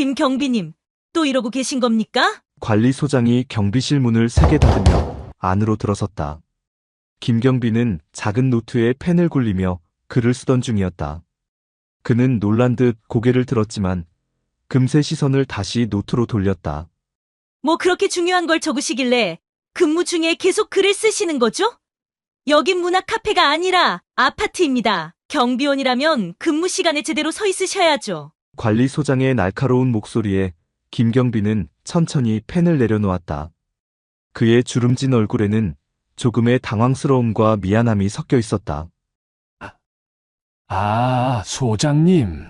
김경비님, 또 이러고 계신 겁니까? 관리소장이 경비실 문을 세게 닫으며 안으로 들어섰다. 김경비는 작은 노트에 펜을 굴리며 글을 쓰던 중이었다. 그는 놀란 듯 고개를 들었지만 금세 시선을 다시 노트로 돌렸다. 뭐 그렇게 중요한 걸 적으시길래 근무 중에 계속 글을 쓰시는 거죠? 여긴 문학 카페가 아니라 아파트입니다. 경비원이라면 근무 시간에 제대로 서 있으셔야죠. 관리소장의 날카로운 목소리에 김경비는 천천히 펜을 내려놓았다. 그의 주름진 얼굴에는 조금의 당황스러움과 미안함이 섞여 있었다. 소장님.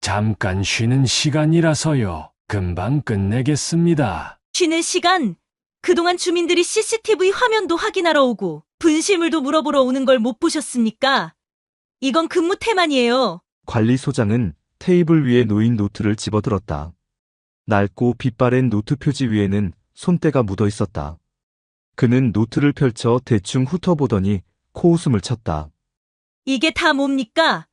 잠깐 쉬는 시간이라서요. 금방 끝내겠습니다. 쉬는 시간, 그동안 주민들이 CCTV 화면도 확인하러 오고 분실물도 물어보러 오는 걸 못 보셨습니까? 이건 근무 태만이에요. 관리소장은 테이블 위에 놓인 노트를 집어들었다. 낡고 빛바랜 노트 표지 위에는 손때가 묻어 있었다. 그는 노트를 펼쳐 대충 훑어보더니 코웃음을 쳤다. 이게 다 뭡니까?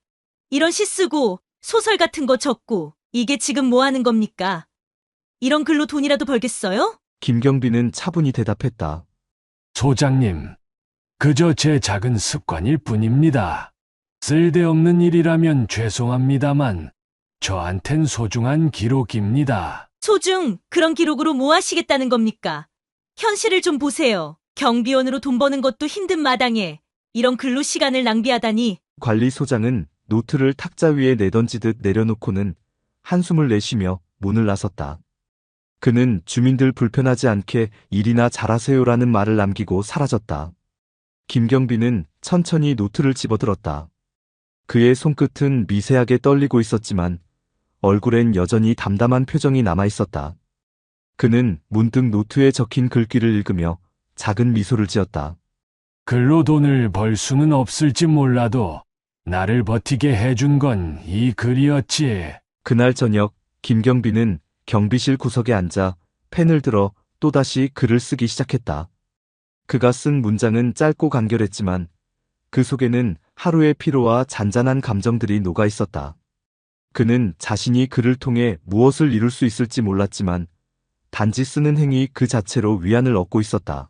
이런 시 쓰고 소설 같은 거 적고 이게 지금 뭐 하는 겁니까? 이런 글로 돈이라도 벌겠어요? 김경비는 차분히 대답했다. 소장님, 그저 제 작은 습관일 뿐입니다. 쓸데없는 일이라면 죄송합니다만 저한텐 소중한 기록입니다. 소중, 그런 기록으로 뭐 하시겠다는 겁니까? 현실을 좀 보세요. 경비원으로 돈 버는 것도 힘든 마당에 이런 글로 시간을 낭비하다니. 관리소장은 노트를 탁자 위에 내던지듯 내려놓고는 한숨을 내쉬며 문을 나섰다. 그는 주민들 불편하지 않게 일이나 잘하세요라는 말을 남기고 사라졌다. 김경비는 천천히 노트를 집어들었다. 그의 손끝은 미세하게 떨리고 있었지만 얼굴엔 여전히 담담한 표정이 남아있었다. 그는 문득 노트에 적힌 글귀를 읽으며 작은 미소를 지었다. 글로 돈을 벌 수는 없을지 몰라도 나를 버티게 해준 건 이 글이었지. 그날 저녁 김경비는 경비실 구석에 앉아 펜을 들어 또다시 글을 쓰기 시작했다. 그가 쓴 문장은 짧고 간결했지만 그 속에는 하루의 피로와 잔잔한 감정들이 녹아 있었다. 그는 자신이 글을 통해 무엇을 이룰 수 있을지 몰랐지만 단지 쓰는 행위 그 자체로 위안을 얻고 있었다.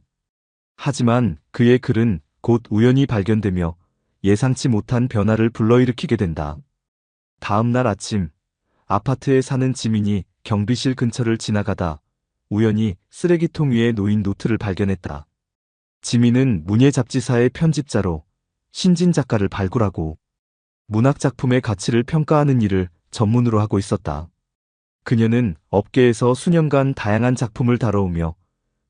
하지만 그의 글은 곧 우연히 발견되며 예상치 못한 변화를 불러일으키게 된다. 다음 날 아침, 아파트에 사는 지민이 경비실 근처를 지나가다 우연히 쓰레기통 위에 놓인 노트를 발견했다. 지민은 문예잡지사의 편집자로 신진 작가를 발굴하고 문학작품의 가치를 평가하는 일을 전문으로 하고 있었다. 그녀는 업계에서 수년간 다양한 작품을 다뤄오며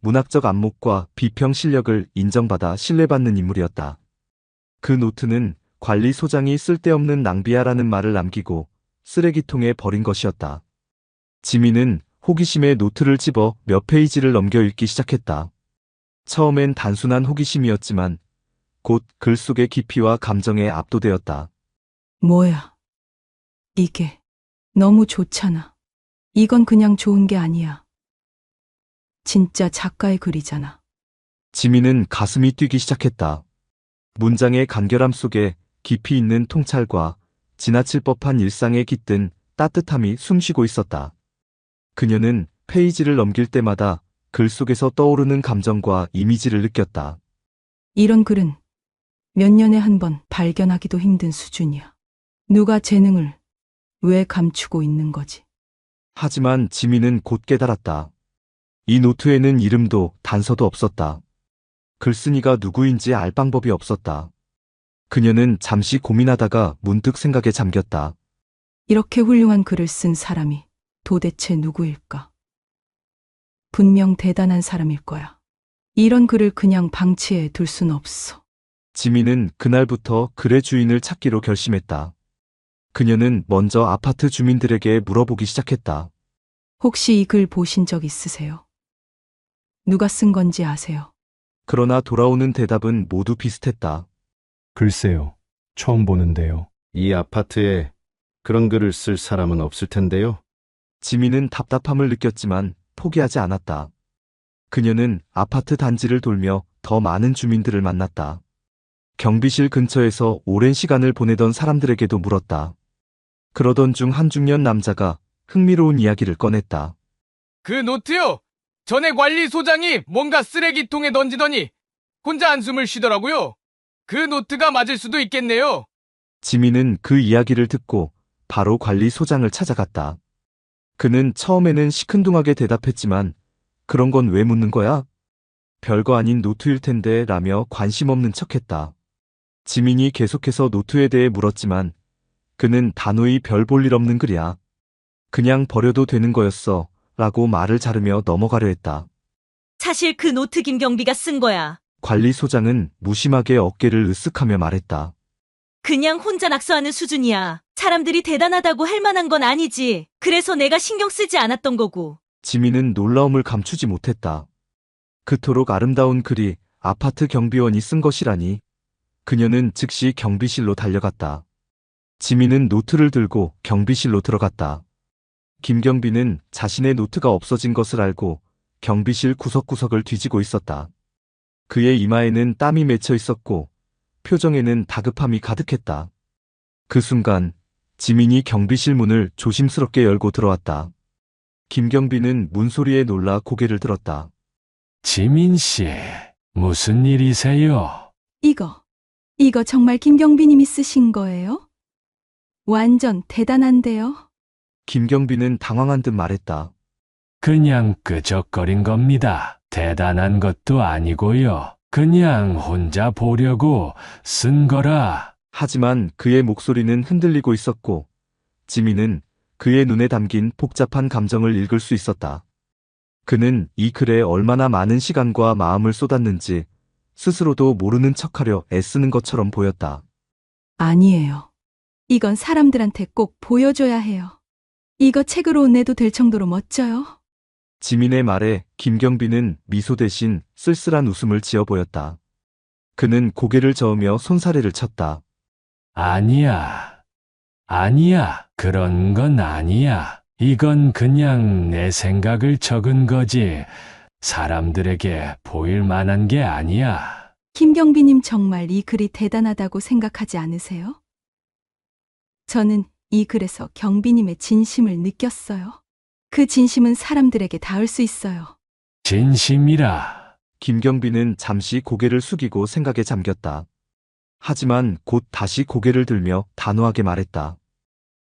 문학적 안목과 비평 실력을 인정받아 신뢰받는 인물이었다. 그 노트는 관리소장이 쓸데없는 낭비야라는 말을 남기고 쓰레기통에 버린 것이었다. 지민은 호기심에 노트를 집어 몇 페이지를 넘겨 읽기 시작했다. 처음엔 단순한 호기심이었지만 곧 글 속의 깊이와 감정에 압도되었다. 뭐야? 이게 너무 좋잖아. 이건 그냥 좋은 게 아니야. 진짜 작가의 글이잖아. 지민은 가슴이 뛰기 시작했다. 문장의 간결함 속에 깊이 있는 통찰과 지나칠 법한 일상에 깃든 따뜻함이 숨쉬고 있었다. 그녀는 페이지를 넘길 때마다 글 속에서 떠오르는 감정과 이미지를 느꼈다. 이런 글은 몇 년에 한 번 발견하기도 힘든 수준이야. 누가 재능을 왜 감추고 있는 거지? 하지만 지민은 곧 깨달았다. 이 노트에는 이름도 단서도 없었다. 글쓴이가 누구인지 알 방법이 없었다. 그녀는 잠시 고민하다가 문득 생각에 잠겼다. 이렇게 훌륭한 글을 쓴 사람이 도대체 누구일까? 분명 대단한 사람일 거야. 이런 글을 그냥 방치해 둘 순 없어. 지민은 그날부터 글의 주인을 찾기로 결심했다. 그녀는 먼저 아파트 주민들에게 물어보기 시작했다. 혹시 이 글 보신 적 있으세요? 누가 쓴 건지 아세요? 그러나 돌아오는 대답은 모두 비슷했다. 글쎄요, 처음 보는데요. 이 아파트에 그런 글을 쓸 사람은 없을 텐데요. 지민은 답답함을 느꼈지만 포기하지 않았다. 그녀는 아파트 단지를 돌며 더 많은 주민들을 만났다. 경비실 근처에서 오랜 시간을 보내던 사람들에게도 물었다. 그러던 중 한 중년 남자가 흥미로운 이야기를 꺼냈다. 그 노트요. 전에 관리소장이 뭔가 쓰레기통에 던지더니 혼자 한숨을 쉬더라고요. 그 노트가 맞을 수도 있겠네요. 지민은 그 이야기를 듣고 바로 관리소장을 찾아갔다. 그는 처음에는 시큰둥하게 대답했지만 그런 건 왜 묻는 거야? 별거 아닌 노트일 텐데 라며 관심 없는 척했다. 지민이 계속해서 노트에 대해 물었지만 그는 단호히 별 볼 일 없는 글이야. 그냥 버려도 되는 거였어 라고 말을 자르며 넘어가려 했다. 사실 그 노트 김경비가 쓴 거야. 관리소장은 무심하게 어깨를 으쓱하며 말했다. 그냥 혼자 낙서하는 수준이야. 사람들이 대단하다고 할 만한 건 아니지. 그래서 내가 신경 쓰지 않았던 거고. 지민은 놀라움을 감추지 못했다. 그토록 아름다운 글이 아파트 경비원이 쓴 것이라니. 그녀는 즉시 경비실로 달려갔다. 지민은 노트를 들고 경비실로 들어갔다. 김경비는 자신의 노트가 없어진 것을 알고 경비실 구석구석을 뒤지고 있었다. 그의 이마에는 땀이 맺혀 있었고 표정에는 다급함이 가득했다. 그 순간 지민이 경비실 문을 조심스럽게 열고 들어왔다. 김경비는 문소리에 놀라 고개를 들었다. 지민 씨, 무슨 일이세요? 이거 정말 김경비님이 쓰신 거예요? 완전 대단한데요? 김경비는 당황한 듯 말했다. 그냥 끄적거린 겁니다. 대단한 것도 아니고요. 그냥 혼자 보려고 쓴 거라. 하지만 그의 목소리는 흔들리고 있었고 지민은 그의 눈에 담긴 복잡한 감정을 읽을 수 있었다. 그는 이 글에 얼마나 많은 시간과 마음을 쏟았는지 스스로도 모르는 척하려 애쓰는 것처럼 보였다. 아니에요. 이건 사람들한테 꼭 보여줘야 해요. 이거 책으로 내도 될 정도로 멋져요. 지민의 말에 김경비는 미소 대신 쓸쓸한 웃음을 지어 보였다. 그는 고개를 저으며 손사래를 쳤다. 아니야. 그런 건 아니야. 이건 그냥 내 생각을 적은 거지. 사람들에게 보일 만한 게 아니야. 김경비님 정말 이 글이 대단하다고 생각하지 않으세요? 저는 이 글에서 경비님의 진심을 느꼈어요. 그 진심은 사람들에게 닿을 수 있어요. 진심이라. 김경비는 잠시 고개를 숙이고 생각에 잠겼다. 하지만 곧 다시 고개를 들며 단호하게 말했다.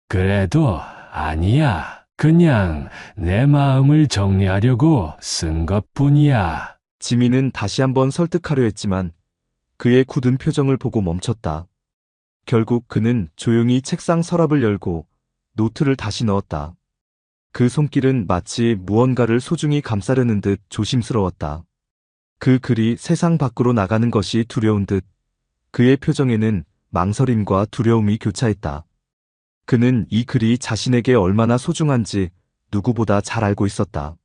그래도 아니야. 그냥 내 마음을 정리하려고 쓴 것뿐이야. 지민은 다시 한번 설득하려 했지만 그의 굳은 표정을 보고 멈췄다. 결국 그는 조용히 책상 서랍을 열고 노트를 다시 넣었다. 그 손길은 마치 무언가를 소중히 감싸려는 듯 조심스러웠다. 그 글이 세상 밖으로 나가는 것이 두려운 듯 그의 표정에는 망설임과 두려움이 교차했다. 그는 이 글이 자신에게 얼마나 소중한지 누구보다 잘 알고 있었다.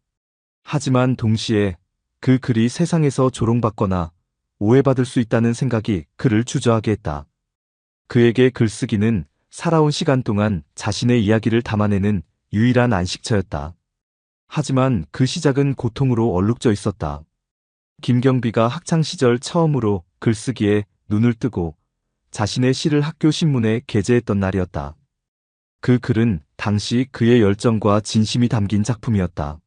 하지만 동시에 그 글이 세상에서 조롱받거나 오해받을 수 있다는 생각이 그를 주저하게 했다. 그에게 글쓰기는 살아온 시간 동안 자신의 이야기를 담아내는 유일한 안식처였다. 하지만 그 시작은 고통으로 얼룩져 있었다. 김경비가 학창시절 처음으로 글쓰기에 눈을 뜨고 자신의 시를 학교 신문에 게재했던 날이었다. 그 글은 당시 그의 열정과 진심이 담긴 작품이었다.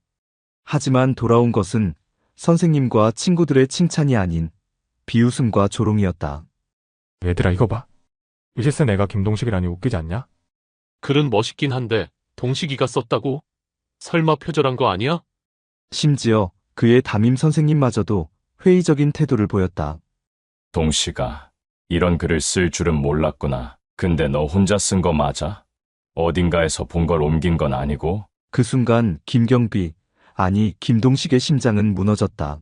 하지만 돌아온 것은 선생님과 친구들의 칭찬이 아닌 비웃음과 조롱이었다. 얘들아 이거 봐. 이제서 내가 김동식이라니 웃기지 않냐? 글은 멋있긴 한데 동식이가 썼다고? 설마 표절한 거 아니야? 심지어 그의 담임 선생님마저도 회의적인 태도를 보였다. 동식아, 이런 글을 쓸 줄은 몰랐구나. 근데 너 혼자 쓴 거 맞아? 어딘가에서 본 걸 옮긴 건 아니고? 그 순간 김경비, 아니 김동식의 심장은 무너졌다.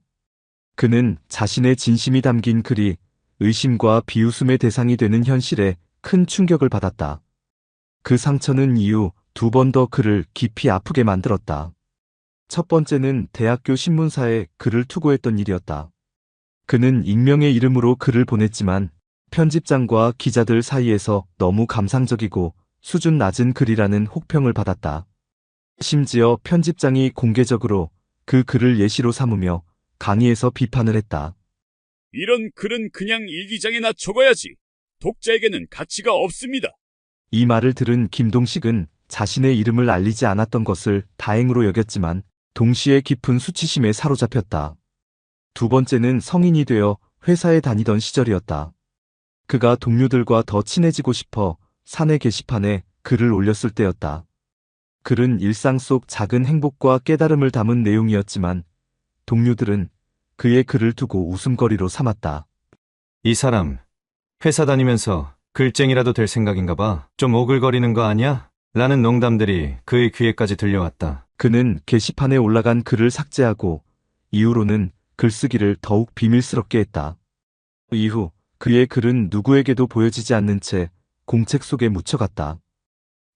그는 자신의 진심이 담긴 글이 의심과 비웃음의 대상이 되는 현실에 큰 충격을 받았다. 그 상처는 이후 2번 더 그를 깊이 아프게 만들었다. 첫 번째는 대학교 신문사에 글을 투고했던 일이었다. 그는 익명의 이름으로 글을 보냈지만 편집장과 기자들 사이에서 너무 감상적이고 수준 낮은 글이라는 혹평을 받았다. 심지어 편집장이 공개적으로 그 글을 예시로 삼으며 강의에서 비판을 했다. 이런 글은 그냥 일기장에나 적어야지. 독자에게는 가치가 없습니다. 이 말을 들은 김동식은 자신의 이름을 알리지 않았던 것을 다행으로 여겼지만 동시에 깊은 수치심에 사로잡혔다. 두 번째는 성인이 되어 회사에 다니던 시절이었다. 그가 동료들과 더 친해지고 싶어 사내 게시판에 글을 올렸을 때였다. 글은 일상 속 작은 행복과 깨달음을 담은 내용이었지만 동료들은 그의 글을 두고 웃음거리로 삼았다. 이 사람, 회사 다니면서 글쟁이라도 될 생각인가 봐. 좀 오글거리는 거 아니야? 라는 농담들이 그의 귀에까지 들려왔다. 그는 게시판에 올라간 글을 삭제하고 이후로는 글쓰기를 더욱 비밀스럽게 했다. 이후 그의 글은 누구에게도 보여지지 않는 채 공책 속에 묻혀갔다.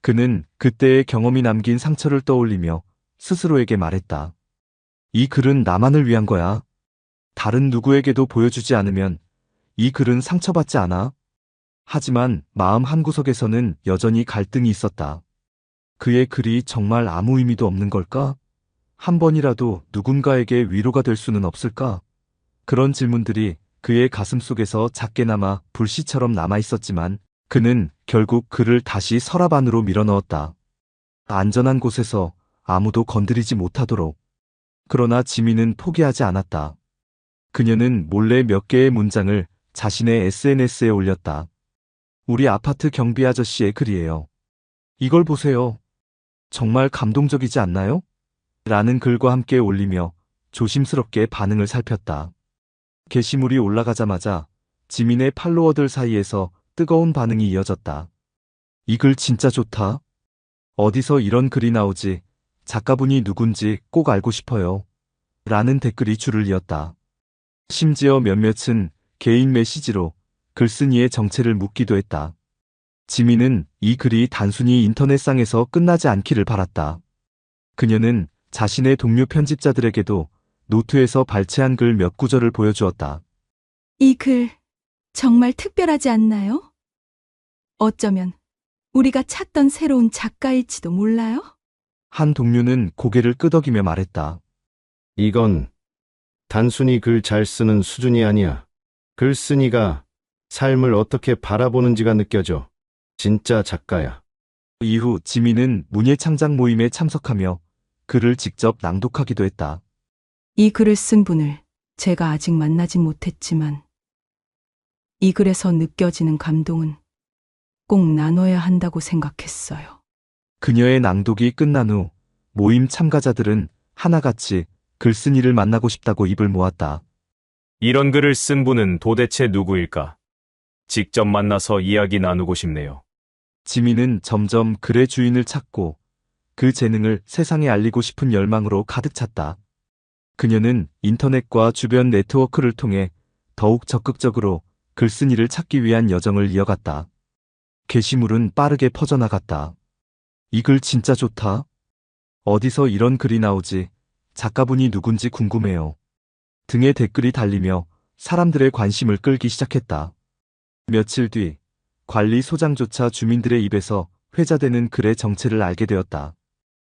그는 그때의 경험이 남긴 상처를 떠올리며 스스로에게 말했다. 이 글은 나만을 위한 거야. 다른 누구에게도 보여주지 않으면 이 글은 상처받지 않아. 하지만 마음 한구석에서는 여전히 갈등이 있었다. 그의 글이 정말 아무 의미도 없는 걸까? 한 번이라도 누군가에게 위로가 될 수는 없을까? 그런 질문들이 그의 가슴 속에서 작게나마 불씨처럼 남아 있었지만 그는 결국 글을 다시 서랍 안으로 밀어넣었다. 안전한 곳에서 아무도 건드리지 못하도록. 그러나 지민은 포기하지 않았다. 그녀는 몰래 몇 개의 문장을 자신의 SNS에 올렸다. 우리 아파트 경비 아저씨의 글이에요. 이걸 보세요. 정말 감동적이지 않나요? 라는 글과 함께 올리며 조심스럽게 반응을 살폈다. 게시물이 올라가자마자 지민의 팔로워들 사이에서 뜨거운 반응이 이어졌다. 이 글 진짜 좋다. 어디서 이런 글이 나오지? 작가분이 누군지 꼭 알고 싶어요. 라는 댓글이 줄을 이었다. 심지어 몇몇은 개인 메시지로 글쓴이의 정체를 묻기도 했다. 지민은 이 글이 단순히 인터넷상에서 끝나지 않기를 바랐다. 그녀는 자신의 동료 편집자들에게도 노트에서 발췌한 글 몇 구절을 보여주었다. 이 글 정말 특별하지 않나요? 어쩌면 우리가 찾던 새로운 작가일지도 몰라요? 한 동료는 고개를 끄덕이며 말했다. 이건 단순히 글 잘 쓰는 수준이 아니야. 글쓴이가 삶을 어떻게 바라보는지가 느껴져. 진짜 작가야. 이후 지민은 문예창작 모임에 참석하며 글을 직접 낭독하기도 했다. 이 글을 쓴 분을 제가 아직 만나진 못했지만 이 글에서 느껴지는 감동은 꼭 나눠야 한다고 생각했어요. 그녀의 낭독이 끝난 후 모임 참가자들은 하나같이 글쓴이를 만나고 싶다고 입을 모았다. 이런 글을 쓴 분은 도대체 누구일까? 직접 만나서 이야기 나누고 싶네요. 지민은 점점 글의 주인을 찾고 그 재능을 세상에 알리고 싶은 열망으로 가득 찼다. 그녀는 인터넷과 주변 네트워크를 통해 더욱 적극적으로 글쓴이를 찾기 위한 여정을 이어갔다. 게시물은 빠르게 퍼져나갔다. 이 글 진짜 좋다. 어디서 이런 글이 나오지? 작가분이 누군지 궁금해요. 등의 댓글이 달리며 사람들의 관심을 끌기 시작했다. 며칠 뒤 관리소장조차 주민들의 입에서 회자되는 글의 정체를 알게 되었다.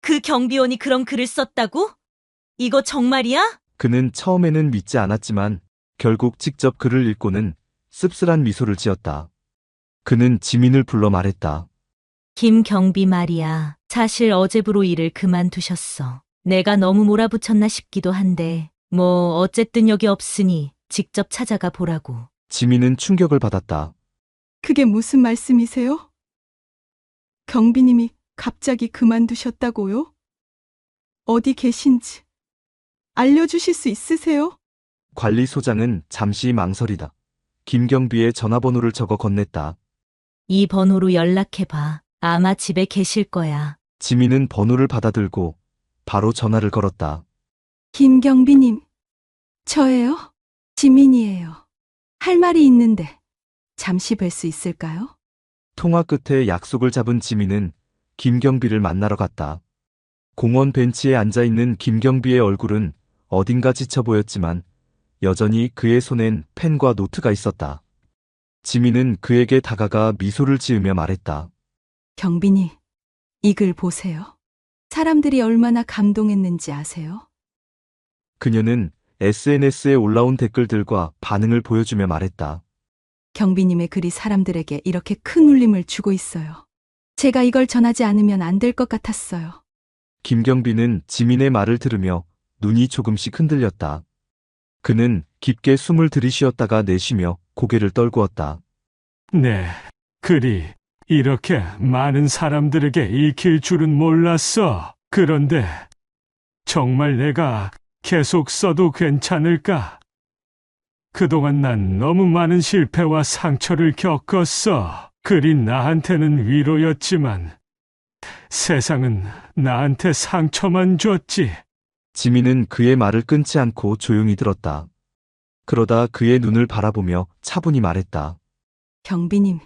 그 경비원이 그런 글을 썼다고? 이거 정말이야? 그는 처음에는 믿지 않았지만 결국 직접 글을 읽고는 씁쓸한 미소를 지었다. 그는 지민을 불러 말했다. 김경비 말이야. 사실 어제부로 일을 그만두셨어. 내가 너무 몰아붙였나 싶기도 한데 뭐 어쨌든 여기 없으니 직접 찾아가 보라고. 지민은 충격을 받았다. 그게 무슨 말씀이세요? 경비님이 갑자기 그만두셨다고요? 어디 계신지 알려주실 수 있으세요? 관리소장은 잠시 망설이다. 김경비의 전화번호를 적어 건넸다. 이 번호로 연락해봐. 아마 집에 계실 거야. 지민은 번호를 받아들고 바로 전화를 걸었다. 김경비님, 저예요. 지민이에요. 할 말이 있는데 잠시 뵐 수 있을까요? 통화 끝에 약속을 잡은 지민은 김경비를 만나러 갔다. 공원 벤치에 앉아있는 김경비의 얼굴은 어딘가 지쳐 보였지만 여전히 그의 손엔 펜과 노트가 있었다. 지민은 그에게 다가가 미소를 지으며 말했다. 경빈이, 이 글 보세요. 사람들이 얼마나 감동했는지 아세요? 그녀는 SNS에 올라온 댓글들과 반응을 보여주며 말했다. 경비님의 글이 사람들에게 이렇게 큰 울림을 주고 있어요. 제가 이걸 전하지 않으면 안 될 것 같았어요. 김경빈은 지민의 말을 들으며 눈이 조금씩 흔들렸다. 그는 깊게 숨을 들이쉬었다가 내쉬며 고개를 떨구었다. 네, 글이 이렇게 많은 사람들에게 읽힐 줄은 몰랐어. 그런데 정말 내가 계속 써도 괜찮을까? 그동안 난 너무 많은 실패와 상처를 겪었어. 글이 나한테는 위로였지만 세상은 나한테 상처만 줬지. 지민은 그의 말을 끊지 않고 조용히 들었다. 그러다 그의 눈을 바라보며 차분히 말했다. 경비님,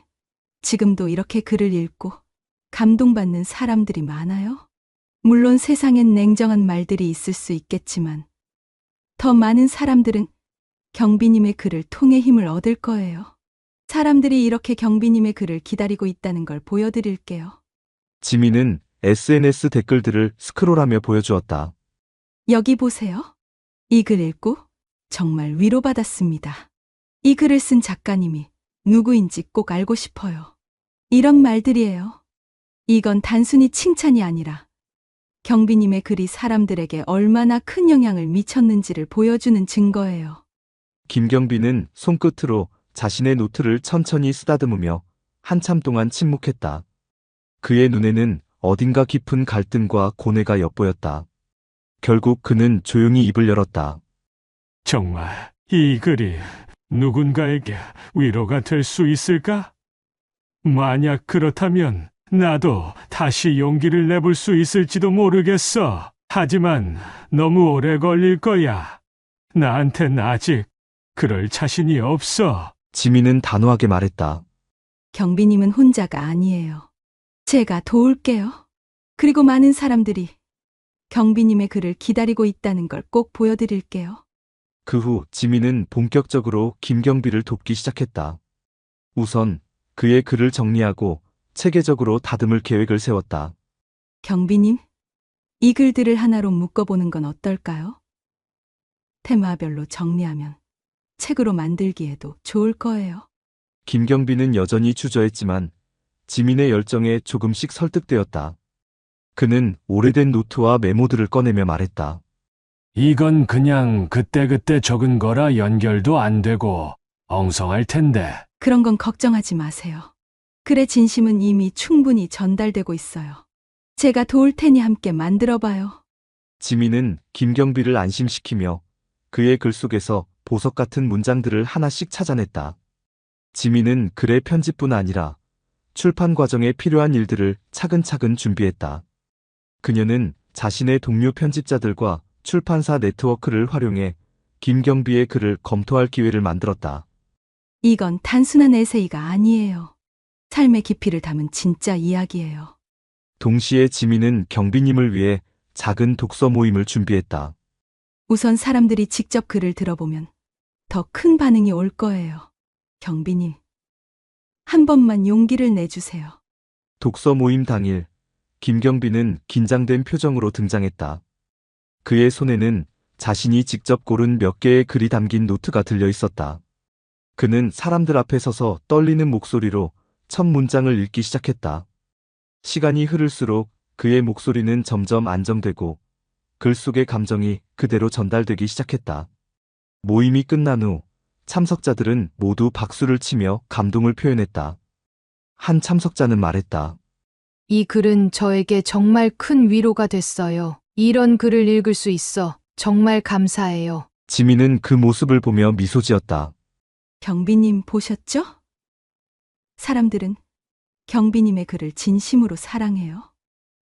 지금도 이렇게 글을 읽고 감동받는 사람들이 많아요? 물론 세상엔 냉정한 말들이 있을 수 있겠지만 더 많은 사람들은 경비님의 글을 통해 힘을 얻을 거예요. 사람들이 이렇게 경비님의 글을 기다리고 있다는 걸 보여드릴게요. 지민은 SNS 댓글들을 스크롤하며 보여주었다. 여기 보세요. 이 글 읽고 정말 위로받았습니다. 이 글을 쓴 작가님이 누구인지 꼭 알고 싶어요. 이런 말들이에요. 이건 단순히 칭찬이 아니라 경비님의 글이 사람들에게 얼마나 큰 영향을 미쳤는지를 보여주는 증거예요. 김경빈은 손끝으로 자신의 노트를 천천히 쓰다듬으며 한참 동안 침묵했다. 그의 눈에는 어딘가 깊은 갈등과 고뇌가 엿보였다. 결국 그는 조용히 입을 열었다. 정말 이 글이 누군가에게 위로가 될 수 있을까? 만약 그렇다면 나도 다시 용기를 내볼 수 있을지도 모르겠어. 하지만 너무 오래 걸릴 거야. 나한텐 아직 그럴 자신이 없어. 지민은 단호하게 말했다. 경비님은 혼자가 아니에요. 제가 도울게요. 그리고 많은 사람들이 경비님의 글을 기다리고 있다는 걸 꼭 보여드릴게요. 그 후 지민은 본격적으로 김경비를 돕기 시작했다. 우선 그의 글을 정리하고 체계적으로 다듬을 계획을 세웠다. 경비님, 이 글들을 하나로 묶어보는 건 어떨까요? 테마별로 정리하면 책으로 만들기에도 좋을 거예요. 김경빈은 여전히 주저했지만 지민의 열정에 조금씩 설득되었다. 그는 오래된 노트와 메모들을 꺼내며 말했다. 이건 그냥 그때그때 적은 거라 연결도 안 되고 엉성할 텐데. 그런 건 걱정하지 마세요. 글의 진심은 이미 충분히 전달되고 있어요. 제가 도울 테니 함께 만들어봐요. 지민은 김경비를 안심시키며 그의 글 속에서 보석 같은 문장들을 하나씩 찾아냈다. 지민은 글의 편집뿐 아니라 출판 과정에 필요한 일들을 차근차근 준비했다. 그녀는 자신의 동료 편집자들과 출판사 네트워크를 활용해 김경비의 글을 검토할 기회를 만들었다. 이건 단순한 에세이가 아니에요. 삶의 깊이를 담은 진짜 이야기예요. 동시에 지민은 경비님을 위해 작은 독서 모임을 준비했다. 우선 사람들이 직접 글을 들어보면 더 큰 반응이 올 거예요. 경비님, 한 번만 용기를 내주세요. 독서 모임 당일, 김경비는 긴장된 표정으로 등장했다. 그의 손에는 자신이 직접 고른 몇 개의 글이 담긴 노트가 들려 있었다. 그는 사람들 앞에 서서 떨리는 목소리로 첫 문장을 읽기 시작했다. 시간이 흐를수록 그의 목소리는 점점 안정되고 글 속의 감정이 그대로 전달되기 시작했다. 모임이 끝난 후 참석자들은 모두 박수를 치며 감동을 표현했다. 한 참석자는 말했다. 이 글은 저에게 정말 큰 위로가 됐어요. 이런 글을 읽을 수 있어 정말 감사해요. 지민은 그 모습을 보며 미소 지었다. 경비님 보셨죠? 사람들은 경비님의 글을 진심으로 사랑해요.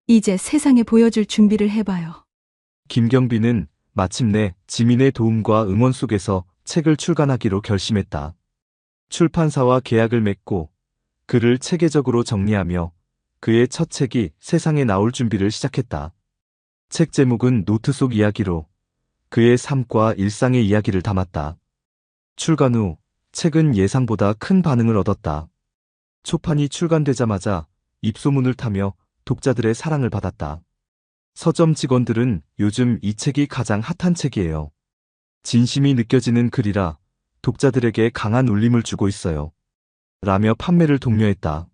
이제 세상에 보여줄 준비를 해봐요. 김경비는 마침내 지민의 도움과 응원 속에서 책을 출간하기로 결심했다. 출판사와 계약을 맺고 글을 체계적으로 정리하며 그의 첫 책이 세상에 나올 준비를 시작했다. 책 제목은 노트 속 이야기로 그의 삶과 일상의 이야기를 담았다. 출간 후 책은 예상보다 큰 반응을 얻었다. 초판이 출간되자마자 입소문을 타며 독자들의 사랑을 받았다. 서점 직원들은 요즘 이 책이 가장 핫한 책이에요. 진심이 느껴지는 글이라 독자들에게 강한 울림을 주고 있어요. 라며 판매를 독려했다.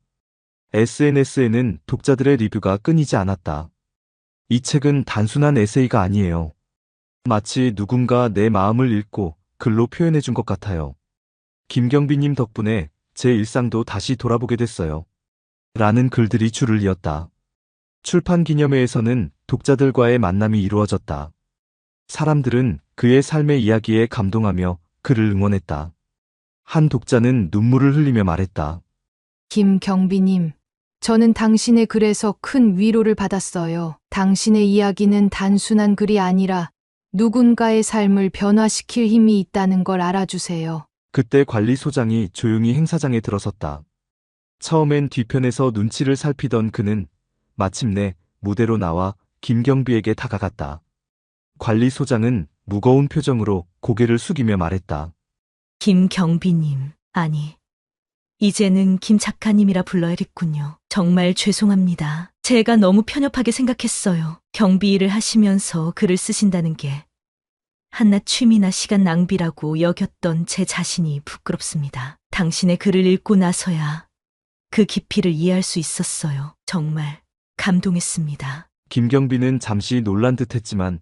SNS에는 독자들의 리뷰가 끊이지 않았다. 이 책은 단순한 에세이가 아니에요. 마치 누군가 내 마음을 읽고 글로 표현해 준 것 같아요. 김경비님 덕분에 제 일상도 다시 돌아보게 됐어요. 라는 글들이 줄을 이었다. 출판 기념회에서는 독자들과의 만남이 이루어졌다. 사람들은 그의 삶의 이야기에 감동하며 그를 응원했다. 한 독자는 눈물을 흘리며 말했다. 김경비님, 저는 당신의 글에서 큰 위로를 받았어요. 당신의 이야기는 단순한 글이 아니라 누군가의 삶을 변화시킬 힘이 있다는 걸 알아주세요. 그때 관리소장이 조용히 행사장에 들어섰다. 처음엔 뒤편에서 눈치를 살피던 그는 마침내 무대로 나와 김경비에게 다가갔다. 관리소장은 무거운 표정으로 고개를 숙이며 말했다. 김경비님, 아니, 이제는 김 작가님이라 불러야겠군요. 정말 죄송합니다. 제가 너무 편협하게 생각했어요. 경비 일을 하시면서 글을 쓰신다는 게 한낱 취미나 시간 낭비라고 여겼던 제 자신이 부끄럽습니다. 당신의 글을 읽고 나서야 그 깊이를 이해할 수 있었어요. 정말 감동했습니다. 김경비는 잠시 놀란 듯했지만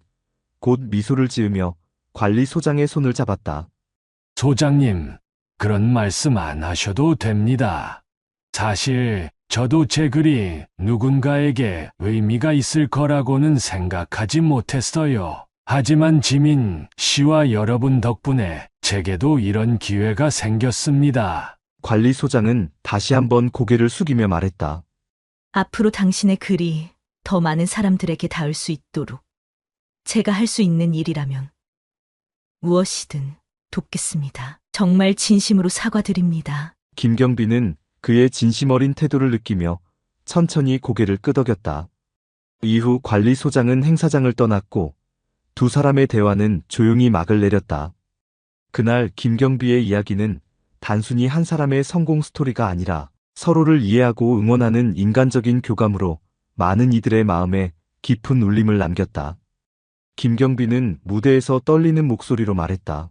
곧 미소를 지으며 관리소장의 손을 잡았다. 소장님, 그런 말씀 안 하셔도 됩니다. 사실 저도 제 글이 누군가에게 의미가 있을 거라고는 생각하지 못했어요. 하지만 지민 씨와 여러분 덕분에 제게도 이런 기회가 생겼습니다. 관리소장은 다시 한번 고개를 숙이며 말했다. 앞으로 당신의 글이 더 많은 사람들에게 닿을 수 있도록 제가 할 수 있는 일이라면 무엇이든 돕겠습니다. 정말 진심으로 사과드립니다. 김경비는 그의 진심 어린 태도를 느끼며 천천히 고개를 끄덕였다. 이후 관리소장은 행사장을 떠났고 두 사람의 대화는 조용히 막을 내렸다. 그날 김경비의 이야기는 단순히 한 사람의 성공 스토리가 아니라 서로를 이해하고 응원하는 인간적인 교감으로 많은 이들의 마음에 깊은 울림을 남겼다. 김경비는 무대에서 떨리는 목소리로 말했다.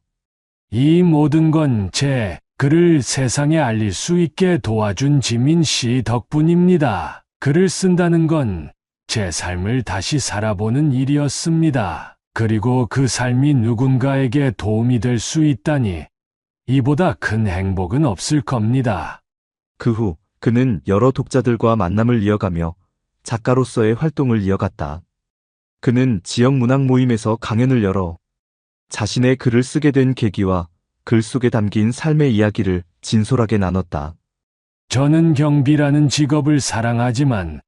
이 모든 건 제 글을 세상에 알릴 수 있게 도와준 지민 씨 덕분입니다. 글을 쓴다는 건 제 삶을 다시 살아보는 일이었습니다. 그리고 그 삶이 누군가에게 도움이 될 수 있다니 이보다 큰 행복은 없을 겁니다. 그 후 그는 여러 독자들과 만남을 이어가며 작가로서의 활동을 이어갔다. 그는 지역 문학 모임에서 강연을 열어 자신의 글을 쓰게 된 계기와 글 속에 담긴 삶의 이야기를 진솔하게 나눴다. 저는 경비라는 직업을 사랑하지만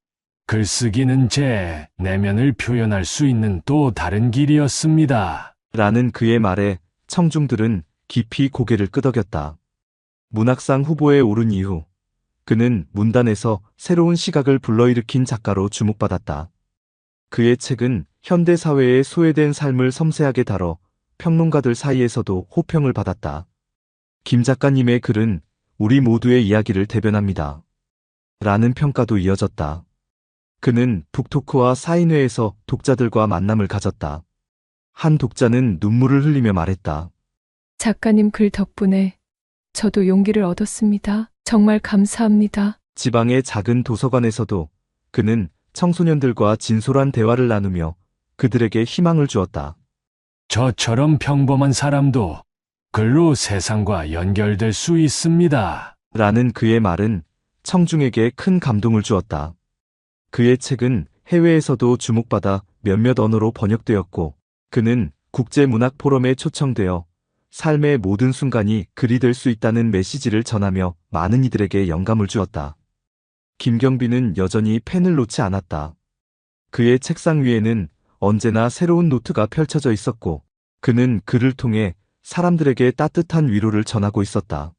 글쓰기는 제 내면을 표현할 수 있는 또 다른 길이었습니다. 라는 그의 말에 청중들은 깊이 고개를 끄덕였다. 문학상 후보에 오른 이후 그는 문단에서 새로운 시각을 불러일으킨 작가로 주목받았다. 그의 책은 현대 사회의 소외된 삶을 섬세하게 다뤄 평론가들 사이에서도 호평을 받았다. 김 작가님의 글은 우리 모두의 이야기를 대변합니다. 라는 평가도 이어졌다. 그는 북토크와 사인회에서 독자들과 만남을 가졌다. 한 독자는 눈물을 흘리며 말했다. 작가님 글 덕분에 저도 용기를 얻었습니다. 정말 감사합니다. 지방의 작은 도서관에서도 그는 청소년들과 진솔한 대화를 나누며 그들에게 희망을 주었다. 저처럼 평범한 사람도 글로 세상과 연결될 수 있습니다. 라는 그의 말은 청중에게 큰 감동을 주었다. 그의 책은 해외에서도 주목받아 몇몇 언어로 번역되었고 그는 국제문학 포럼에 초청되어 삶의 모든 순간이 글이 될 수 있다는 메시지를 전하며 많은 이들에게 영감을 주었다. 김경비는 여전히 펜을 놓지 않았다. 그의 책상 위에는 언제나 새로운 노트가 펼쳐져 있었고 그는 글을 통해 사람들에게 따뜻한 위로를 전하고 있었다.